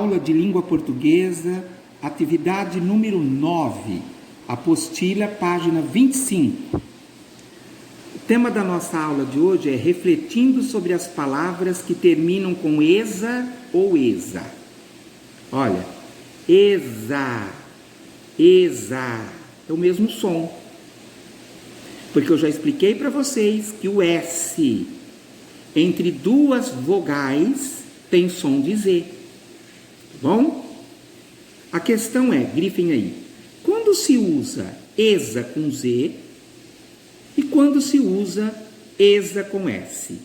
Aula de Língua Portuguesa, atividade número 9, apostila, página 25. O tema da nossa aula de hoje é refletindo sobre as palavras que terminam com esa ou esa. Olha, esa, é o mesmo som. Porque eu já expliquei para vocês que o S entre duas vogais tem som de Z. Tá bom? A questão é, grifem aí, quando se usa esa com Z e quando se usa esa com S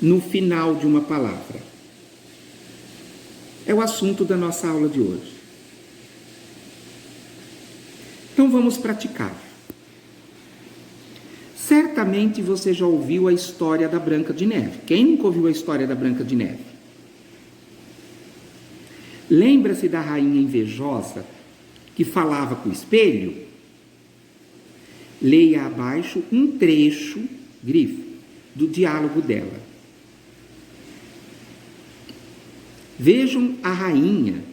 no final de uma palavra? É o assunto da nossa aula de hoje. Então vamos praticar. Certamente você já ouviu a história da Branca de Neve. Quem nunca ouviu a história da Branca de Neve? Lembra-se da rainha invejosa que falava com o espelho? Leia abaixo um trecho, grifo, do diálogo dela. Vejam a rainha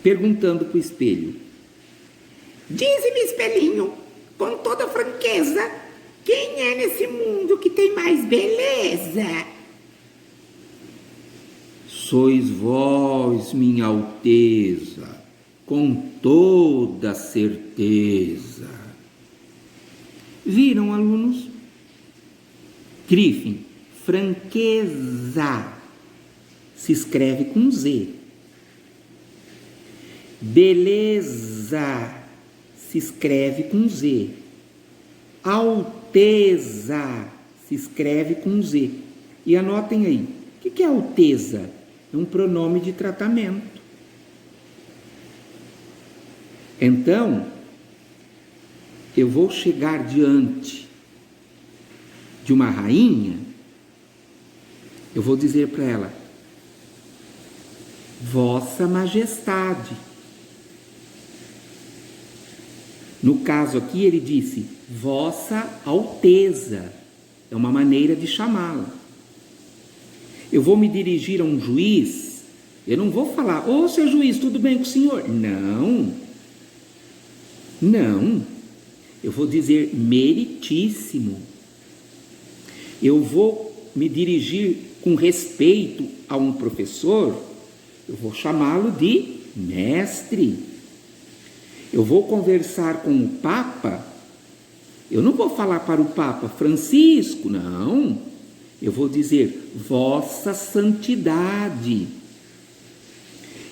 perguntando para o espelho: dize-me, espelhinho, com toda franqueza, quem é nesse mundo que tem mais beleza? Sois vós, minha alteza, com toda certeza. Viram, alunos? Grifem, franqueza se escreve com Z. Beleza se escreve com Z. Alteza se escreve com Z. E anotem aí, o que é alteza? É um pronome de tratamento. Então, eu vou chegar diante de uma rainha, eu vou dizer para ela: Vossa Majestade. No caso aqui ele disse Vossa Alteza, é uma maneira de chamá-la. Eu vou me dirigir a um juiz, eu não vou falar: ô, seu juiz, tudo bem com o senhor? Não, eu vou dizer meritíssimo. Eu vou me dirigir com respeito a um professor, eu vou chamá-lo de mestre. Eu vou conversar com o Papa, eu não vou falar para o Papa Francisco, não. Eu vou dizer Vossa Santidade.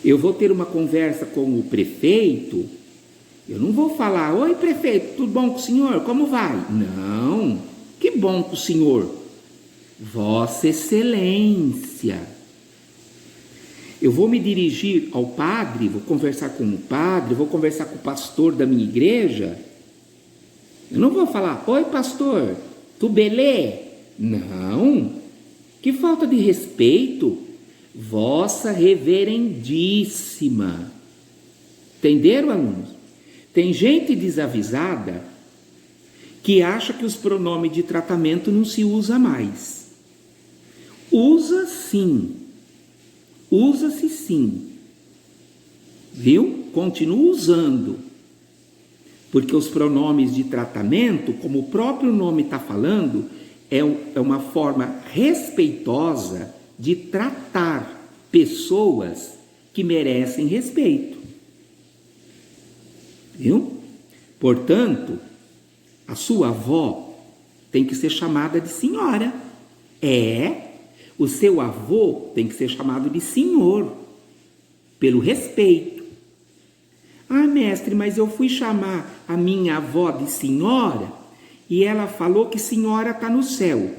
Eu vou ter uma conversa com o prefeito, eu não vou falar: oi, prefeito, tudo bom com o senhor? Como vai? Não, que bom com o senhor? Vossa Excelência. Eu vou me dirigir ao padre, vou conversar com o padre, vou conversar com o pastor da minha igreja. Eu não vou falar: oi, pastor, tu belê? Não, que falta de respeito. Vossa Reverendíssima. Entenderam, alunos? Tem gente desavisada que acha que os pronomes de tratamento não se usa mais. Usa sim. Usa-se sim, viu? Continua usando, porque os pronomes de tratamento, como o próprio nome está falando, é uma forma respeitosa de tratar pessoas que merecem respeito, viu? Portanto, a sua avó tem que ser chamada de senhora. O seu avô tem que ser chamado de senhor, pelo respeito. Ah, mestre, mas eu fui chamar a minha avó de senhora e ela falou que senhora está no céu.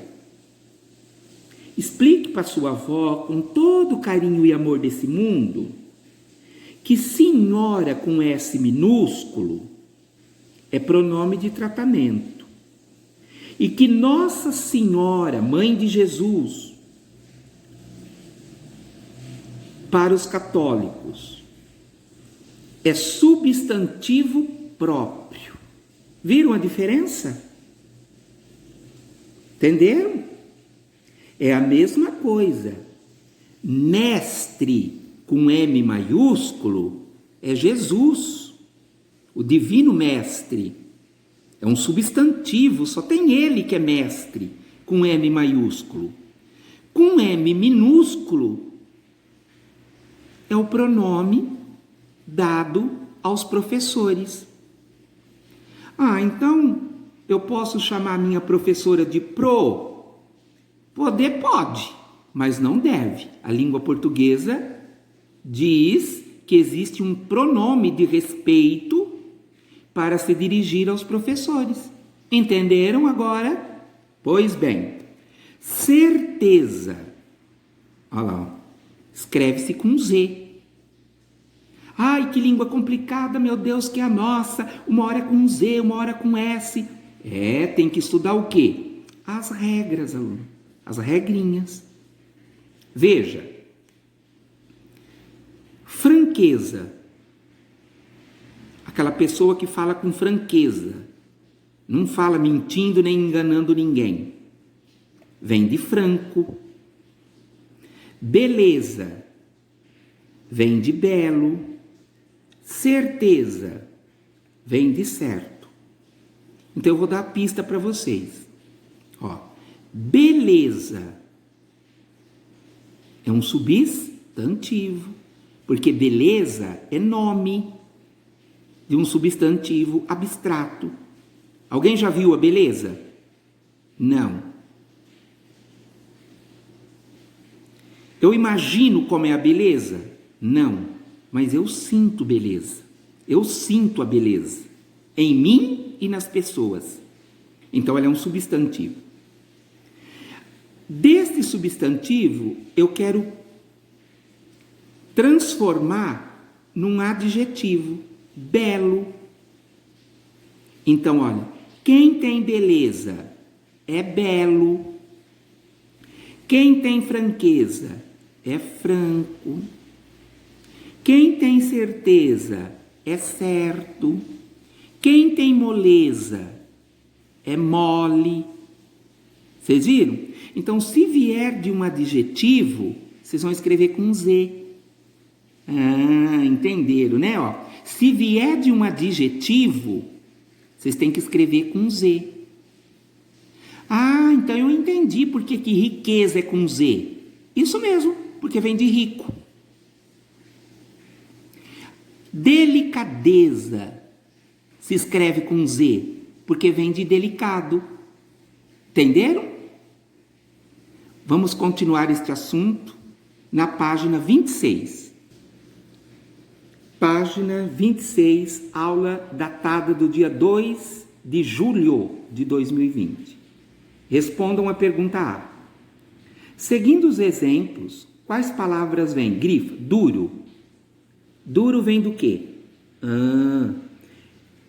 Explique para sua avó, com todo o carinho e amor desse mundo, que senhora com S minúsculo é pronome de tratamento. E que Nossa Senhora, Mãe de Jesus, para os católicos, é substantivo próprio. Viram a diferença? Entenderam? É a mesma coisa. Mestre com M maiúsculo é Jesus, o divino mestre. É um substantivo, só tem ele que é mestre, com M maiúsculo. Com M minúsculo é o pronome dado aos professores. Então eu posso chamar minha professora de pro? Poder pode, mas não deve. A língua portuguesa diz que existe um pronome de respeito para se dirigir aos professores. Entenderam agora? Pois bem, certeza, olha lá, escreve-se com Z. Ai, que língua complicada, meu Deus, que é a nossa. Uma hora é com Z, uma hora com S. Tem que estudar o quê? As regras, aluno. As regrinhas. Veja. Franqueza. Aquela pessoa que fala com franqueza. Não fala mentindo nem enganando ninguém. Vem de franco. Beleza. Vem de belo. Certeza vem de certo. Então eu vou dar a pista para vocês. Beleza é um substantivo, porque beleza é nome de um substantivo abstrato. Alguém já viu a beleza? Não. Eu imagino como é a beleza? Não. Mas eu sinto beleza. Eu sinto a beleza em mim e nas pessoas. Então ela é um substantivo. Deste substantivo, eu quero transformar num adjetivo, belo. Então, olha, quem tem beleza é belo. Quem tem franqueza é franco. Quem tem certeza é certo. Quem tem moleza é mole. Vocês viram? Então, se vier de um adjetivo, vocês vão escrever com Z. Entenderam, né? Se vier de um adjetivo, vocês têm que escrever com Z. Então eu entendi por que riqueza é com Z. Isso mesmo, porque vem de rico. Delicadeza se escreve com Z, porque vem de delicado. Entenderam? Vamos continuar este assunto na página 26. Página 26, aula datada do dia 2 de julho de 2020. Respondam a pergunta A. Seguindo os exemplos, quais palavras vêm? Grifa, duro. Duro vem do quê?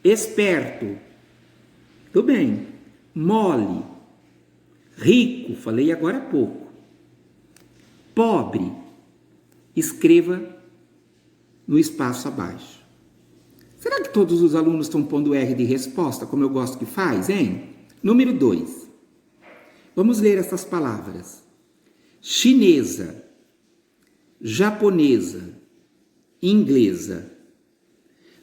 Esperto. Tudo bem. Mole. Rico, falei agora há pouco. Pobre. Escreva no espaço abaixo. Será que todos os alunos estão pondo R de resposta, como eu gosto que faz, hein? Número 2. Vamos ler essas palavras. Chinesa. Japonesa. Inglesa.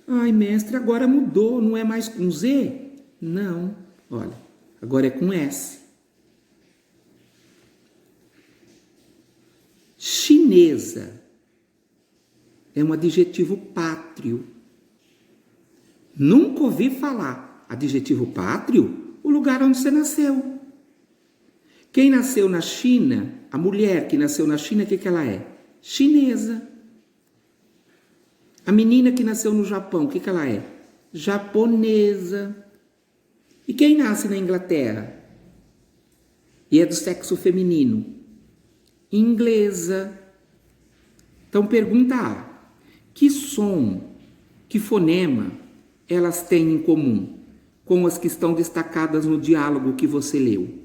Ai, mestre, agora mudou, não é mais com Z? Não, olha, agora é com S. Chinesa é um adjetivo pátrio. Nunca ouvi falar. Adjetivo pátrio? O lugar onde você nasceu. Quem nasceu na China, a mulher que nasceu na China, o que ela é? Chinesa. A menina que nasceu no Japão, o que ela é? Japonesa. E quem nasce na Inglaterra e é do sexo feminino? Inglesa. Então pergunta A. Que som, que fonema elas têm em comum com as que estão destacadas no diálogo que você leu?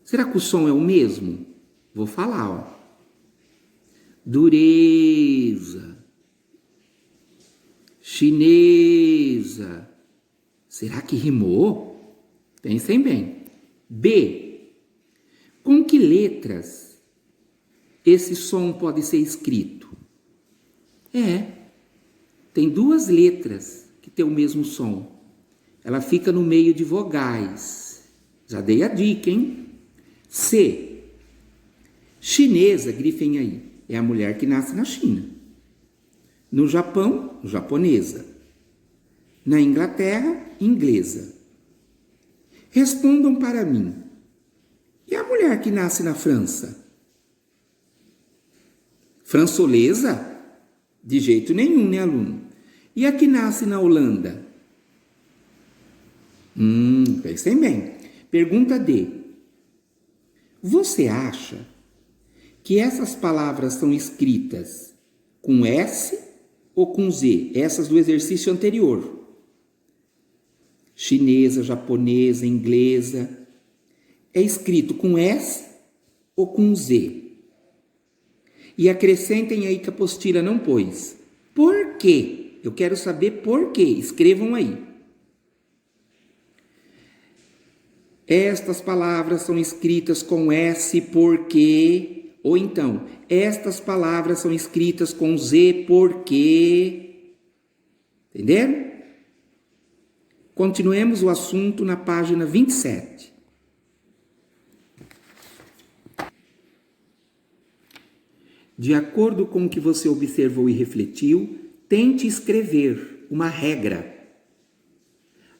Será que o som é o mesmo? Vou falar, Dureza. Chinesa. Será que rimou? Pensem bem. B. Com que letras esse som pode ser escrito? Tem duas letras que têm o mesmo som. Ela fica no meio de vogais. Já dei a dica, hein? C. Chinesa, grifem aí. É a mulher que nasce na China. No Japão, japonesa. Na Inglaterra, inglesa. Respondam para mim. E a mulher que nasce na França? Françolesa? De jeito nenhum, né, aluno? E a que nasce na Holanda? Pensem bem. Pergunta D. Você acha que essas palavras são escritas com S ou com Z? Essas do exercício anterior. Chinesa, japonesa, inglesa. É escrito com S ou com Z? E acrescentem aí que a apostila não pôs. Por quê? Eu quero saber por quê. Escrevam aí. Estas palavras são escritas com S porque... Ou então, estas palavras são escritas com Z porque... Entenderam? Continuemos o assunto na página 27. De acordo com o que você observou e refletiu, tente escrever uma regra.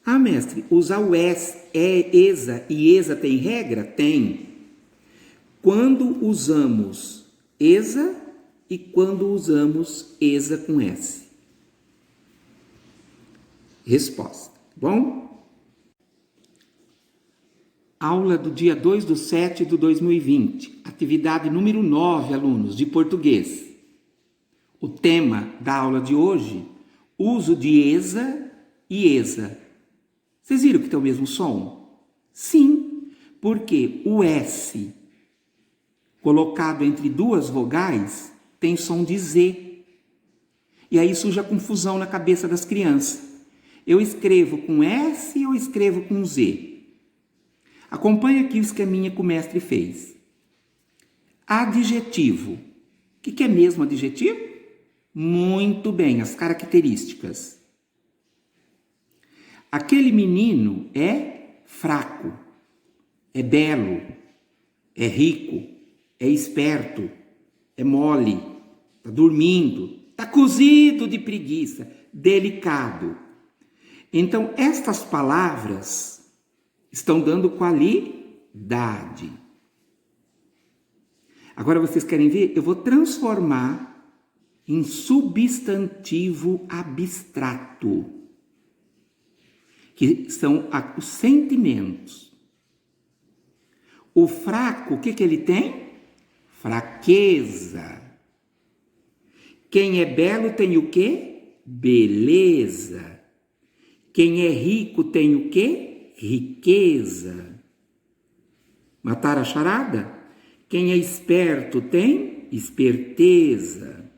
Ah, mestre, usar o ESA e ESA tem regra? Tem. Quando usamos ESA e quando usamos ESA com S? Resposta. Bom? Aula do dia 2/7/2020. Atividade número 9, alunos, de português. O tema da aula de hoje, uso de ESA e ESA. Vocês viram que tem o mesmo som? Sim, porque o S colocado entre duas vogais tem som de Z. E aí surge a confusão na cabeça das crianças. Eu escrevo com S ou escrevo com Z? Acompanhe aqui o esqueminha que o mestre fez. Adjetivo. O que é mesmo adjetivo? Muito bem, as características. Aquele menino é fraco, é belo, é rico, é esperto, é mole, está dormindo, está cozido de preguiça, delicado. Então, estas palavras estão dando qualidade. Agora vocês querem ver? Eu vou transformar em substantivo abstrato, que são os sentimentos. O fraco, o que ele tem? Fraqueza. Quem é belo tem o quê? Beleza. Quem é rico tem o quê? Riqueza. Mataram a charada? Quem é esperto tem esperteza.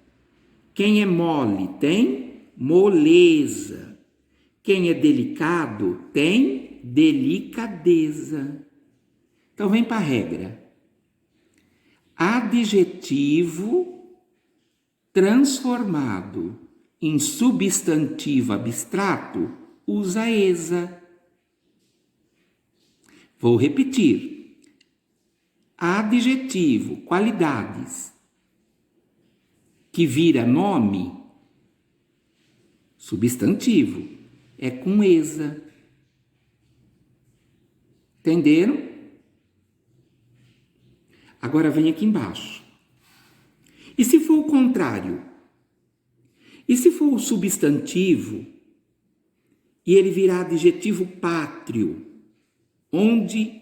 Quem é mole tem moleza. Quem é delicado tem delicadeza. Então vem para a regra. Adjetivo transformado em substantivo abstrato usa ESA. Vou repetir. Adjetivo, qualidades, que vira nome, substantivo, é com ESA. Entenderam? Agora vem aqui embaixo. E se for o contrário? E se for o substantivo e ele virar adjetivo pátrio, onde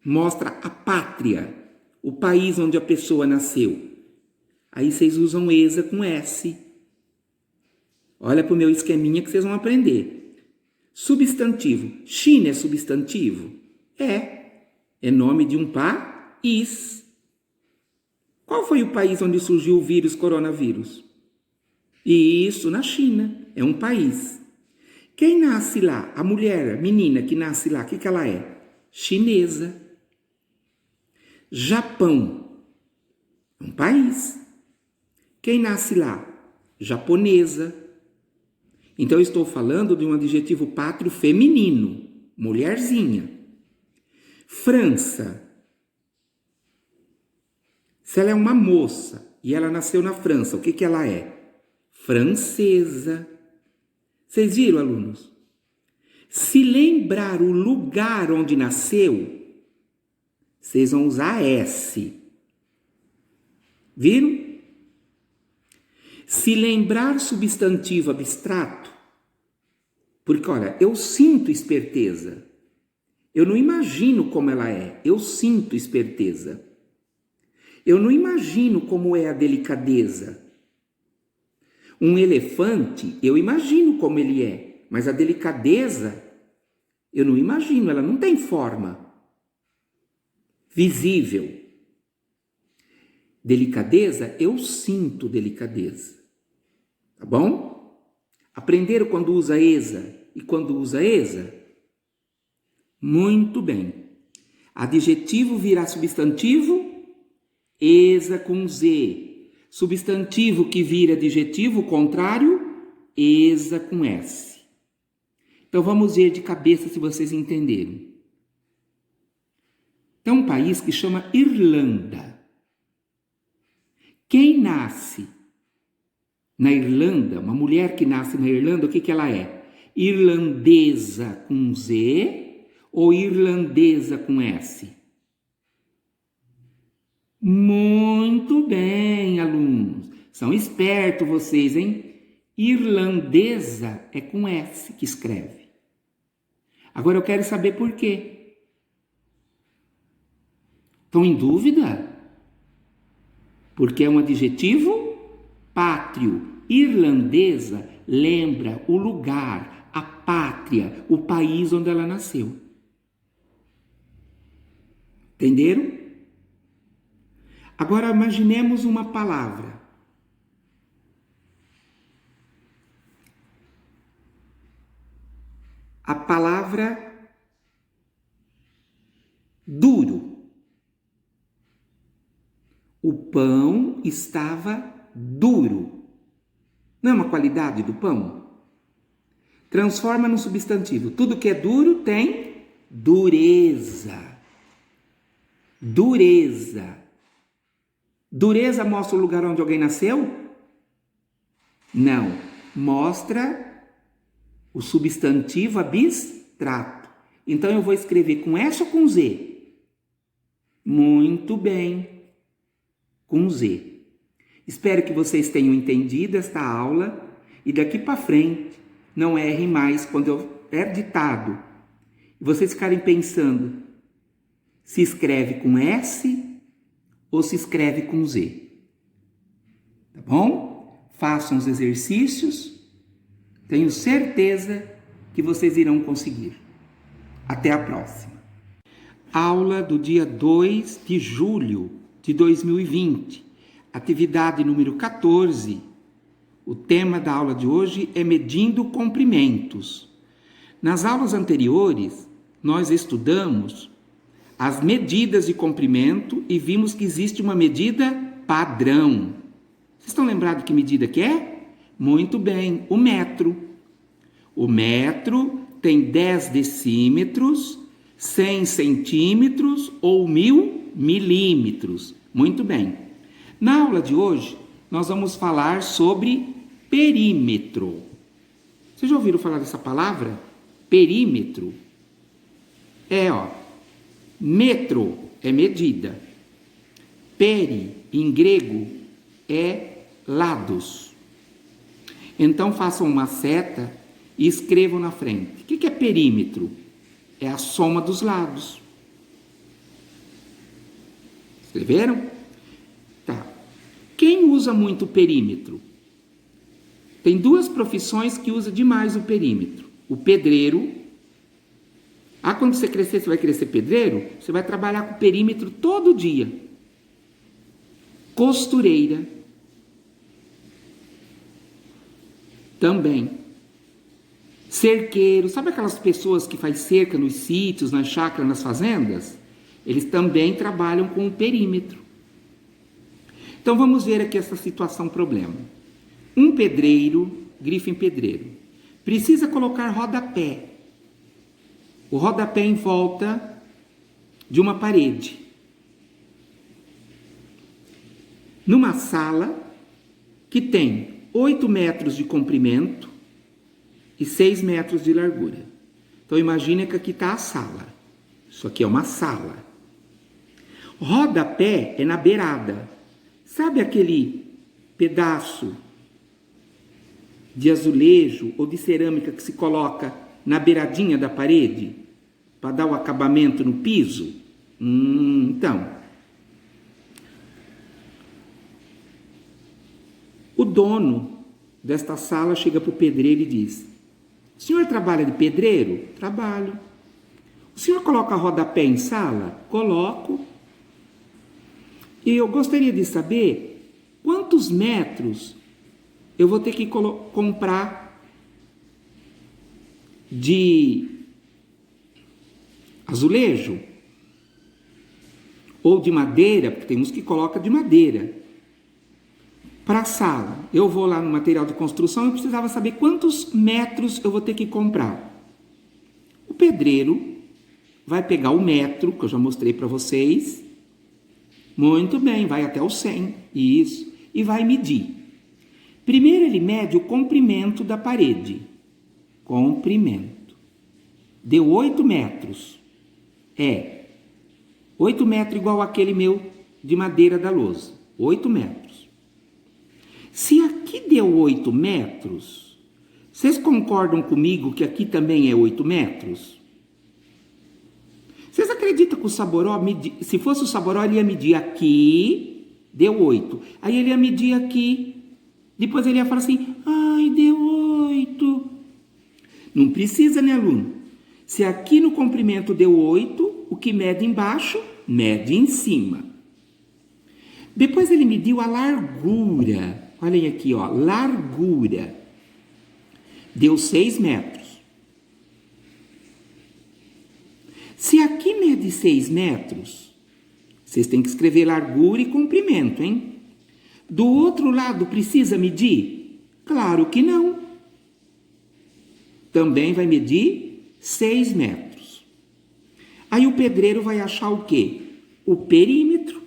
mostra a pátria, o país onde a pessoa nasceu? Aí vocês usam ESA com S. Olha para o meu esqueminha que vocês vão aprender. Substantivo. China é substantivo? É nome de um país. Qual foi o país onde surgiu o vírus coronavírus? Isso, na China. É um país. Quem nasce lá? A mulher, a menina que nasce lá, o que ela é? Chinesa. Japão, um país. Quem nasce lá? Japonesa. Então eu estou falando de um adjetivo pátrio feminino, mulherzinha. França. Se ela é uma moça e ela nasceu na França, o que ela é? Francesa. Vocês viram, alunos? Se lembrar o lugar onde nasceu, vocês vão usar S. Viram? Se lembrar substantivo abstrato, porque olha, eu sinto esperteza. Eu não imagino como ela é, eu sinto esperteza. Eu não imagino como é a delicadeza. Um elefante, eu imagino como ele é, mas a delicadeza, eu não imagino, ela não tem forma visível. Delicadeza, eu sinto delicadeza. Tá bom? Aprenderam quando usa ESA e quando usa ESA? Muito bem. Adjetivo virá substantivo, ESA com Z. Substantivo que vira adjetivo, contrário, ESA com S. Então vamos ver de cabeça se vocês entenderam. Tem um país que chama Irlanda. Quem nasce na Irlanda, uma mulher que nasce na Irlanda, o que ela é? Irlandesa com Z ou irlandesa com S? Muito bem, alunos. São espertos vocês, hein? Irlandesa é com S que escreve. Agora eu quero saber por quê. Estão em dúvida? Porque é um adjetivo pátrio. Irlandesa lembra o lugar, a pátria, o país onde ela nasceu. Entenderam? Agora imaginemos uma palavra. A palavra duro. O pão estava duro. Não é uma qualidade do pão? Transforma num substantivo. Tudo que é duro tem dureza. Dureza. Dureza mostra o lugar onde alguém nasceu? Não. Mostra o substantivo abstrato. Então eu vou escrever com S ou com Z? Muito bem. Com Z. Espero que vocês tenham entendido esta aula e daqui para frente não errem mais quando eu er ditado. E vocês ficarem pensando se escreve com S ou se escreve com Z. Tá bom? Façam os exercícios. Tenho certeza que vocês irão conseguir. Até a próxima. Aula do dia 2 de julho de 2020. Atividade número 14. O tema da aula de hoje é medindo comprimentos. Nas aulas anteriores, nós estudamos as medidas de comprimento e vimos que existe uma medida padrão. Vocês estão lembrados que medida que é? Muito bem, o metro. O metro tem 10 decímetros, 100 centímetros ou 1000 milímetros. Muito bem. Na aula de hoje, nós vamos falar sobre perímetro. Vocês já ouviram falar dessa palavra? Perímetro. Metro é medida. Peri, em grego, é lados. Então, façam uma seta e escrevam na frente. O que é perímetro? É a soma dos lados. Escreveram? Tá. Quem usa muito o perímetro? Tem duas profissões que usam demais o perímetro. O pedreiro. Quando você crescer, você vai querer ser pedreiro? Você vai trabalhar com o perímetro todo dia. Costureira. Também. Cerqueiro. Sabe aquelas pessoas que faz cerca nos sítios, nas chácaras, nas fazendas? Eles também trabalham com o perímetro. Então vamos ver aqui essa situação problema. Um pedreiro, grifo em pedreiro, precisa colocar rodapé. O rodapé em volta de uma parede. Numa sala que tem 8 metros de comprimento e 6 metros de largura. Então imagine que aqui está a sala. Isso aqui é uma sala. Rodapé é na beirada. Sabe aquele pedaço de azulejo ou de cerâmica que se coloca na beiradinha da parede para dar o acabamento no piso? Então, o dono desta sala chega para o pedreiro e diz: o senhor trabalha de pedreiro? Trabalho. O senhor coloca rodapé em sala? Coloco. E eu gostaria de saber quantos metros eu vou ter que comprar de azulejo ou de madeira, porque tem uns que colocam de madeira, para a sala. Eu vou lá no material de construção e eu precisava saber quantos metros eu vou ter que comprar. O pedreiro vai pegar o metro, que eu já mostrei para vocês. Muito bem, vai até o 100, isso, e vai medir. Primeiro ele mede o comprimento da parede. Comprimento. Deu 8 metros. 8 metros igual aquele meu de madeira da lousa. 8 metros. Se aqui deu 8 metros, vocês concordam comigo que aqui também é 8 metros? Vocês acreditam que o Saboró, se fosse o Saboró, ele ia medir aqui, deu 8. Aí ele ia medir aqui, depois ele ia falar assim, ai, deu 8. Não precisa, né, aluno? Se aqui no comprimento deu 8, o que mede embaixo, mede em cima. Depois ele mediu a largura. Olhem aqui, ó, largura. Deu 6 metros. Se aqui mede 6 metros, vocês têm que escrever largura e comprimento, hein? Do outro lado precisa medir? Claro que não. Também vai medir 6 metros. Aí o pedreiro vai achar o quê? O perímetro.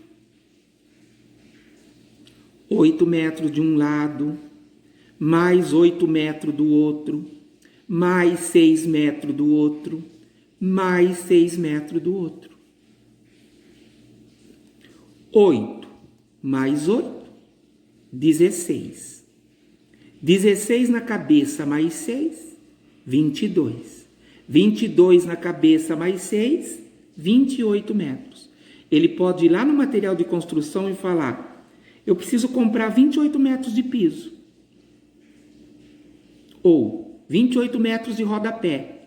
8 metros de um lado, mais 8 metros do outro, mais 6 metros do outro, mais 6 metros do outro. 8 mais 8, 16. 16 na cabeça mais 6, 22. 22 na cabeça mais 6, 28 metros. Ele pode ir lá no material de construção e falar, eu preciso comprar 28 metros de piso. Ou 28 metros de rodapé.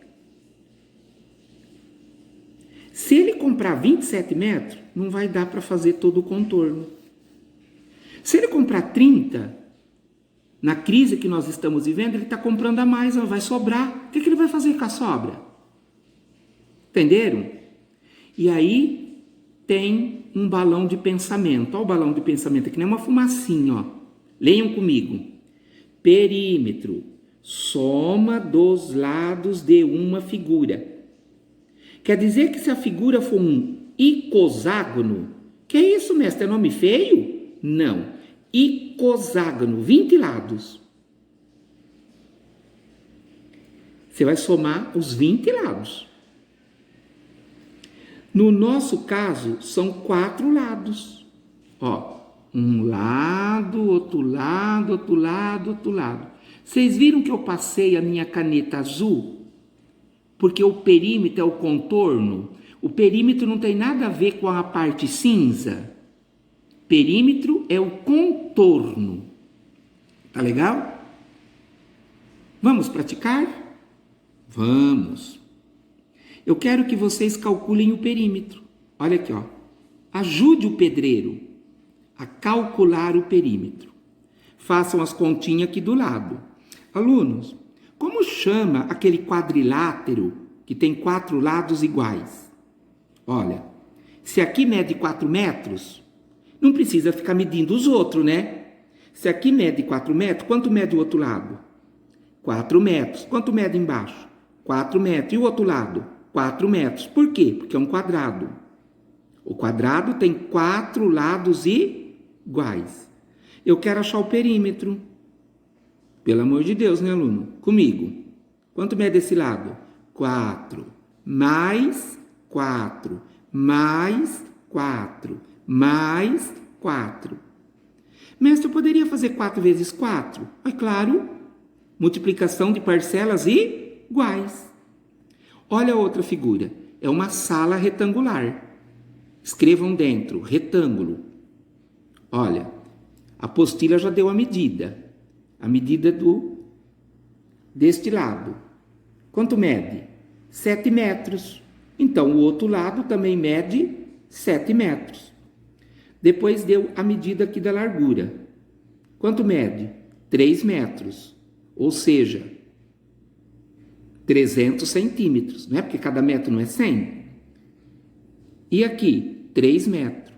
Se ele comprar 27 metros, não vai dar para fazer todo o contorno. Se ele comprar 30, na crise que nós estamos vivendo, ele está comprando a mais, vai sobrar. O que ele vai fazer com a sobra? Entenderam? E aí tem um balão de pensamento. Olha o balão de pensamento, que nem uma fumacinha, ó. Leiam comigo. Perímetro, soma dos lados de uma figura. Quer dizer que se a figura for um icoságono, que é isso, mestre? É nome feio? Não. Icoságono, 20 lados. Você vai somar os 20 lados. No nosso caso, são 4 lados. Ó, um lado, outro lado, outro lado, outro lado. Vocês viram que eu passei a minha caneta azul? Porque o perímetro é o contorno. O perímetro não tem nada a ver com a parte cinza. Perímetro é o contorno. Tá legal? Vamos praticar? Vamos. Eu quero que vocês calculem o perímetro. Olha aqui, ó. Ajude o pedreiro a calcular o perímetro. Façam as continhas aqui do lado. Alunos, como chama aquele quadrilátero que tem 4 lados iguais? Olha, Se aqui mede 4 metros, não precisa ficar medindo os outros, né? Se aqui mede 4 metros, quanto mede o outro lado? 4 metros. Quanto mede embaixo? 4 metros. E o outro lado? 4 metros. Por quê? Porque é um quadrado. O quadrado tem 4 lados iguais. Eu quero achar o perímetro. Pelo amor de Deus, né, aluno? Comigo. Quanto mede esse lado? 4. Mais 4. Mais 4. Mais 4. Mestre, eu poderia fazer 4 vezes 4? É claro. Multiplicação de parcelas iguais. Olha a outra figura. É uma sala retangular. Escrevam dentro, retângulo. Olha, a apostila já deu a medida. A medida deste lado. Quanto mede? 7 metros. Então, o outro lado também mede 7 metros. Depois deu a medida aqui da largura. Quanto mede? 3 metros. Ou seja, 300 centímetros. Não é porque cada metro não é 100? E aqui, 3 metros.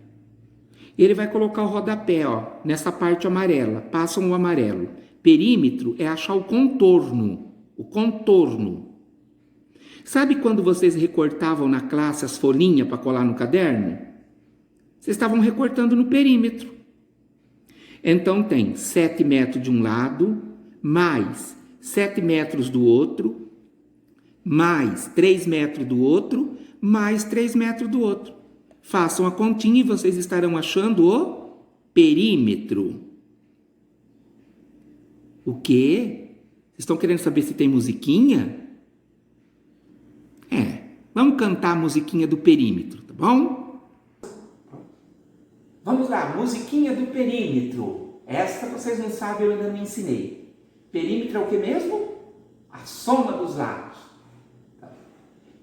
Ele vai colocar o rodapé, ó, nessa parte amarela. Passam o amarelo. Perímetro é achar o contorno. O contorno. Sabe quando vocês recortavam na classe as folhinhas para colar no caderno? Vocês estavam recortando no perímetro. Então tem 7 metros de um lado, mais 7 metros do outro, mais 3 metros do outro, mais 3 metros do outro. Façam a continha e vocês estarão achando o perímetro. O quê? Vocês estão querendo saber se tem musiquinha? Vamos cantar a musiquinha do perímetro, tá bom? Vamos lá, musiquinha do perímetro. Essa vocês não sabem, eu ainda não ensinei. Perímetro é o que mesmo? A soma dos lados.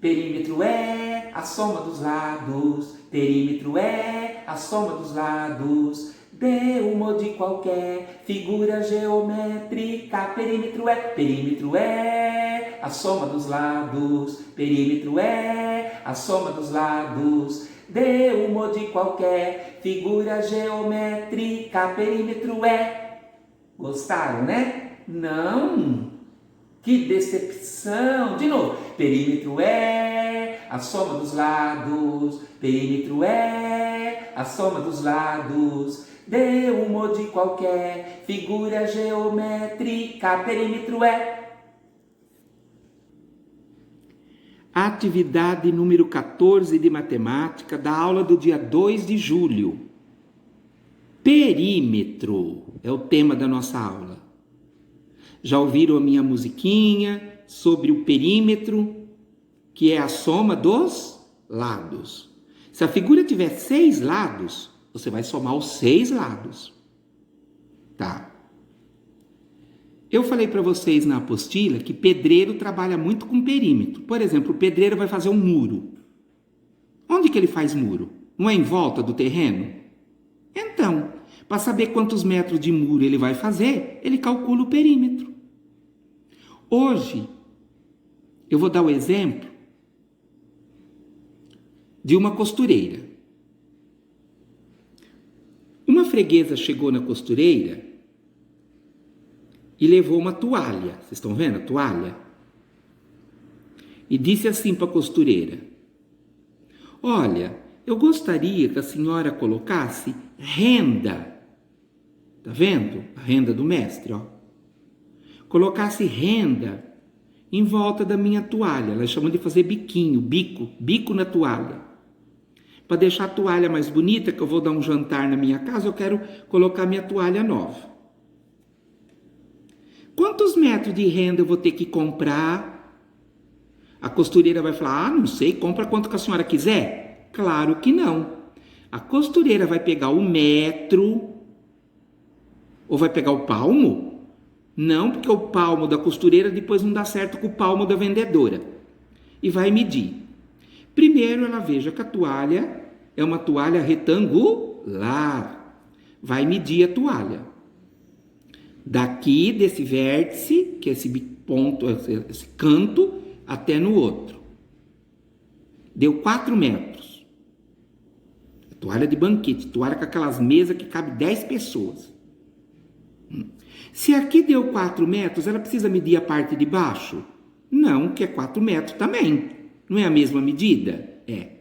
Perímetro é a soma dos lados. Perímetro é a soma dos lados. De uma ou de qualquer figura geométrica. Perímetro é a soma dos lados. Perímetro é a soma dos lados. De uma ou de qualquer figura geométrica. Perímetro é. Gostaram, né? Não? Que decepção! De novo. Perímetro é a soma dos lados. Perímetro é a soma dos lados. De uma ou de qualquer figura geométrica. Perímetro é. Atividade número 14 de matemática da aula do dia 2 de julho. Perímetro é o tema da nossa aula. Já ouviram a minha musiquinha sobre o perímetro, que é a soma dos lados. Se a figura tiver 6 lados, você vai somar os 6 lados. Tá. Eu falei para vocês na apostila que pedreiro trabalha muito com perímetro. Por exemplo, o pedreiro vai fazer um muro. Onde que ele faz muro? Não é em volta do terreno? Então, para saber quantos metros de muro ele vai fazer, ele calcula o perímetro. Hoje, eu vou dar o exemplo de uma costureira. Uma freguesa chegou na costureira e levou uma toalha. Vocês estão vendo a toalha? E disse assim para a costureira: olha, eu gostaria que a senhora colocasse renda. Tá vendo? A renda do mestre, ó. Colocasse renda em volta da minha toalha. Ela chama de fazer biquinho, bico na toalha. Para deixar a toalha mais bonita, que eu vou dar um jantar na minha casa, eu quero colocar minha toalha nova. Quantos metros de renda eu vou ter que comprar? A costureira vai falar: não sei, compra quanto que a senhora quiser. Claro que não. A costureira vai pegar o metro ou vai pegar o palmo? Não, porque o palmo da costureira depois não dá certo com o palmo da vendedora. E vai medir. Primeiro ela veja que a toalha é uma toalha retangular. Vai medir a toalha. Daqui desse vértice, que é esse ponto, esse canto, até no outro. Deu 4 metros. Toalha de banquete, toalha com aquelas mesas que cabe 10 pessoas. Se aqui deu 4 metros, ela precisa medir a parte de baixo? Não, que é 4 metros também. Não é a mesma medida? É.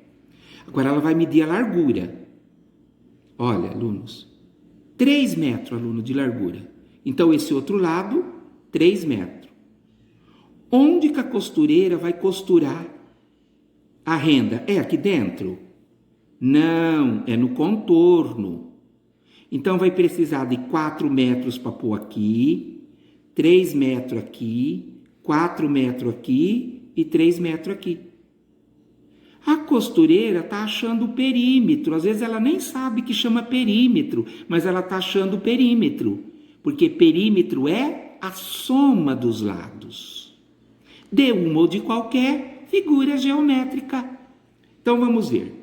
Agora ela vai medir a largura. Olha, alunos, 3 metros, aluno, de largura. Então, esse outro lado, 3 metros. Onde que a costureira vai costurar a renda? É aqui dentro? Não, é no contorno. Então, vai precisar de 4 metros para pôr aqui, 3 metros aqui, 4 metros aqui e 3 metros aqui. A costureira está achando o perímetro. Às vezes ela nem sabe que chama perímetro, mas ela está achando o perímetro. Porque perímetro é a soma dos lados de uma ou de qualquer figura geométrica. Então vamos ver.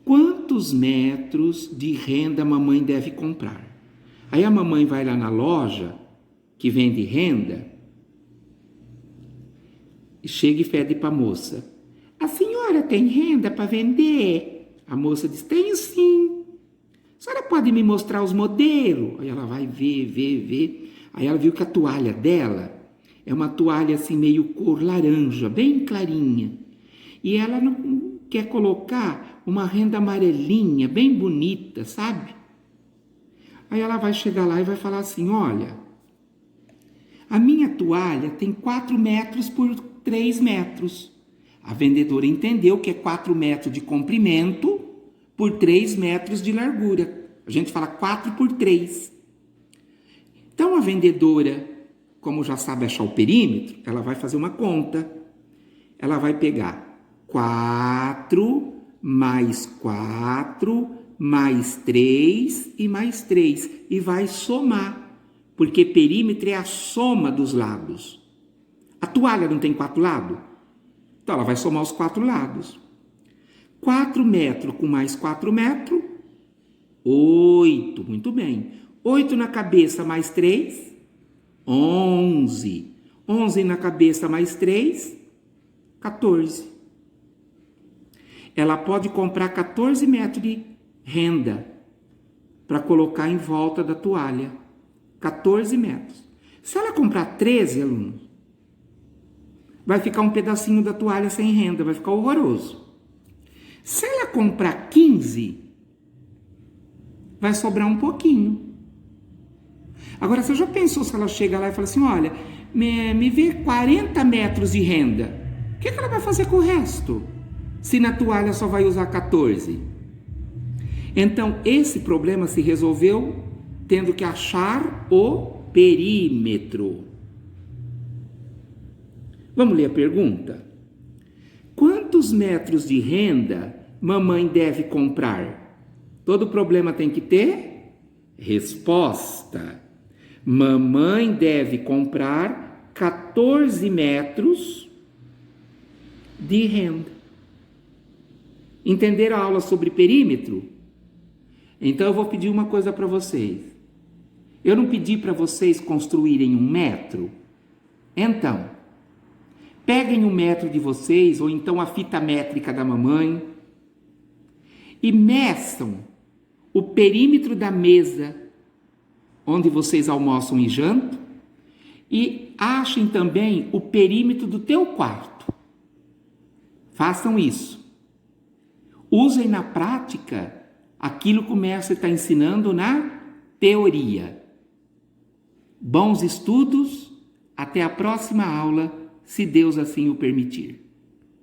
Quantos metros de renda a mamãe deve comprar? Aí a mamãe vai lá na loja que vende renda e chega e pede para a moça: a senhora tem renda para vender? A moça diz: tenho sim. A senhora pode me mostrar os modelos? Aí ela vai ver. Aí ela viu que a toalha dela é uma toalha assim meio cor laranja, bem clarinha. E ela não quer colocar uma renda amarelinha, bem bonita, sabe? Aí ela vai chegar lá e vai falar assim: olha, a minha toalha tem 4 metros por 3 metros. A vendedora entendeu que é 4 metros de comprimento por 3 metros de largura. A gente fala 4 por 3. Então a vendedora, como já sabe achar o perímetro, ela vai fazer uma conta. Ela vai pegar 4 mais 4 mais 3 e mais 3 e vai somar, porque perímetro é a soma dos lados. A toalha não tem 4 lados? Então ela vai somar os 4 lados. 4 metros com mais 4 metros, 8, muito bem. 8 na cabeça mais 3, 11. 11 na cabeça mais 3, 14. Ela pode comprar 14 metros de renda para colocar em volta da toalha. 14 metros. Se ela comprar 13, alunos, vai ficar um pedacinho da toalha sem renda, vai ficar horroroso. Se ela comprar 15, vai sobrar um pouquinho. Agora, você já pensou se ela chega lá e fala assim: olha, me vê 40 metros de renda. O que ela vai fazer com o resto? Se na toalha só vai usar 14. Então, esse problema se resolveu tendo que achar o perímetro. Vamos ler a pergunta? Quantos metros de renda mamãe deve comprar? Todo problema tem que ter resposta. Mamãe deve comprar 14 metros de renda. Entenderam a aula sobre perímetro? Então eu vou pedir uma coisa para vocês. Eu não pedi para vocês construírem 1 metro? Então, peguem o metro de vocês, ou então a fita métrica da mamãe, e meçam o perímetro da mesa onde vocês almoçam e jantam, e achem também o perímetro do teu quarto. Façam isso. Usem na prática aquilo que o mestre está ensinando na teoria. Bons estudos, até a próxima aula, se Deus assim o permitir.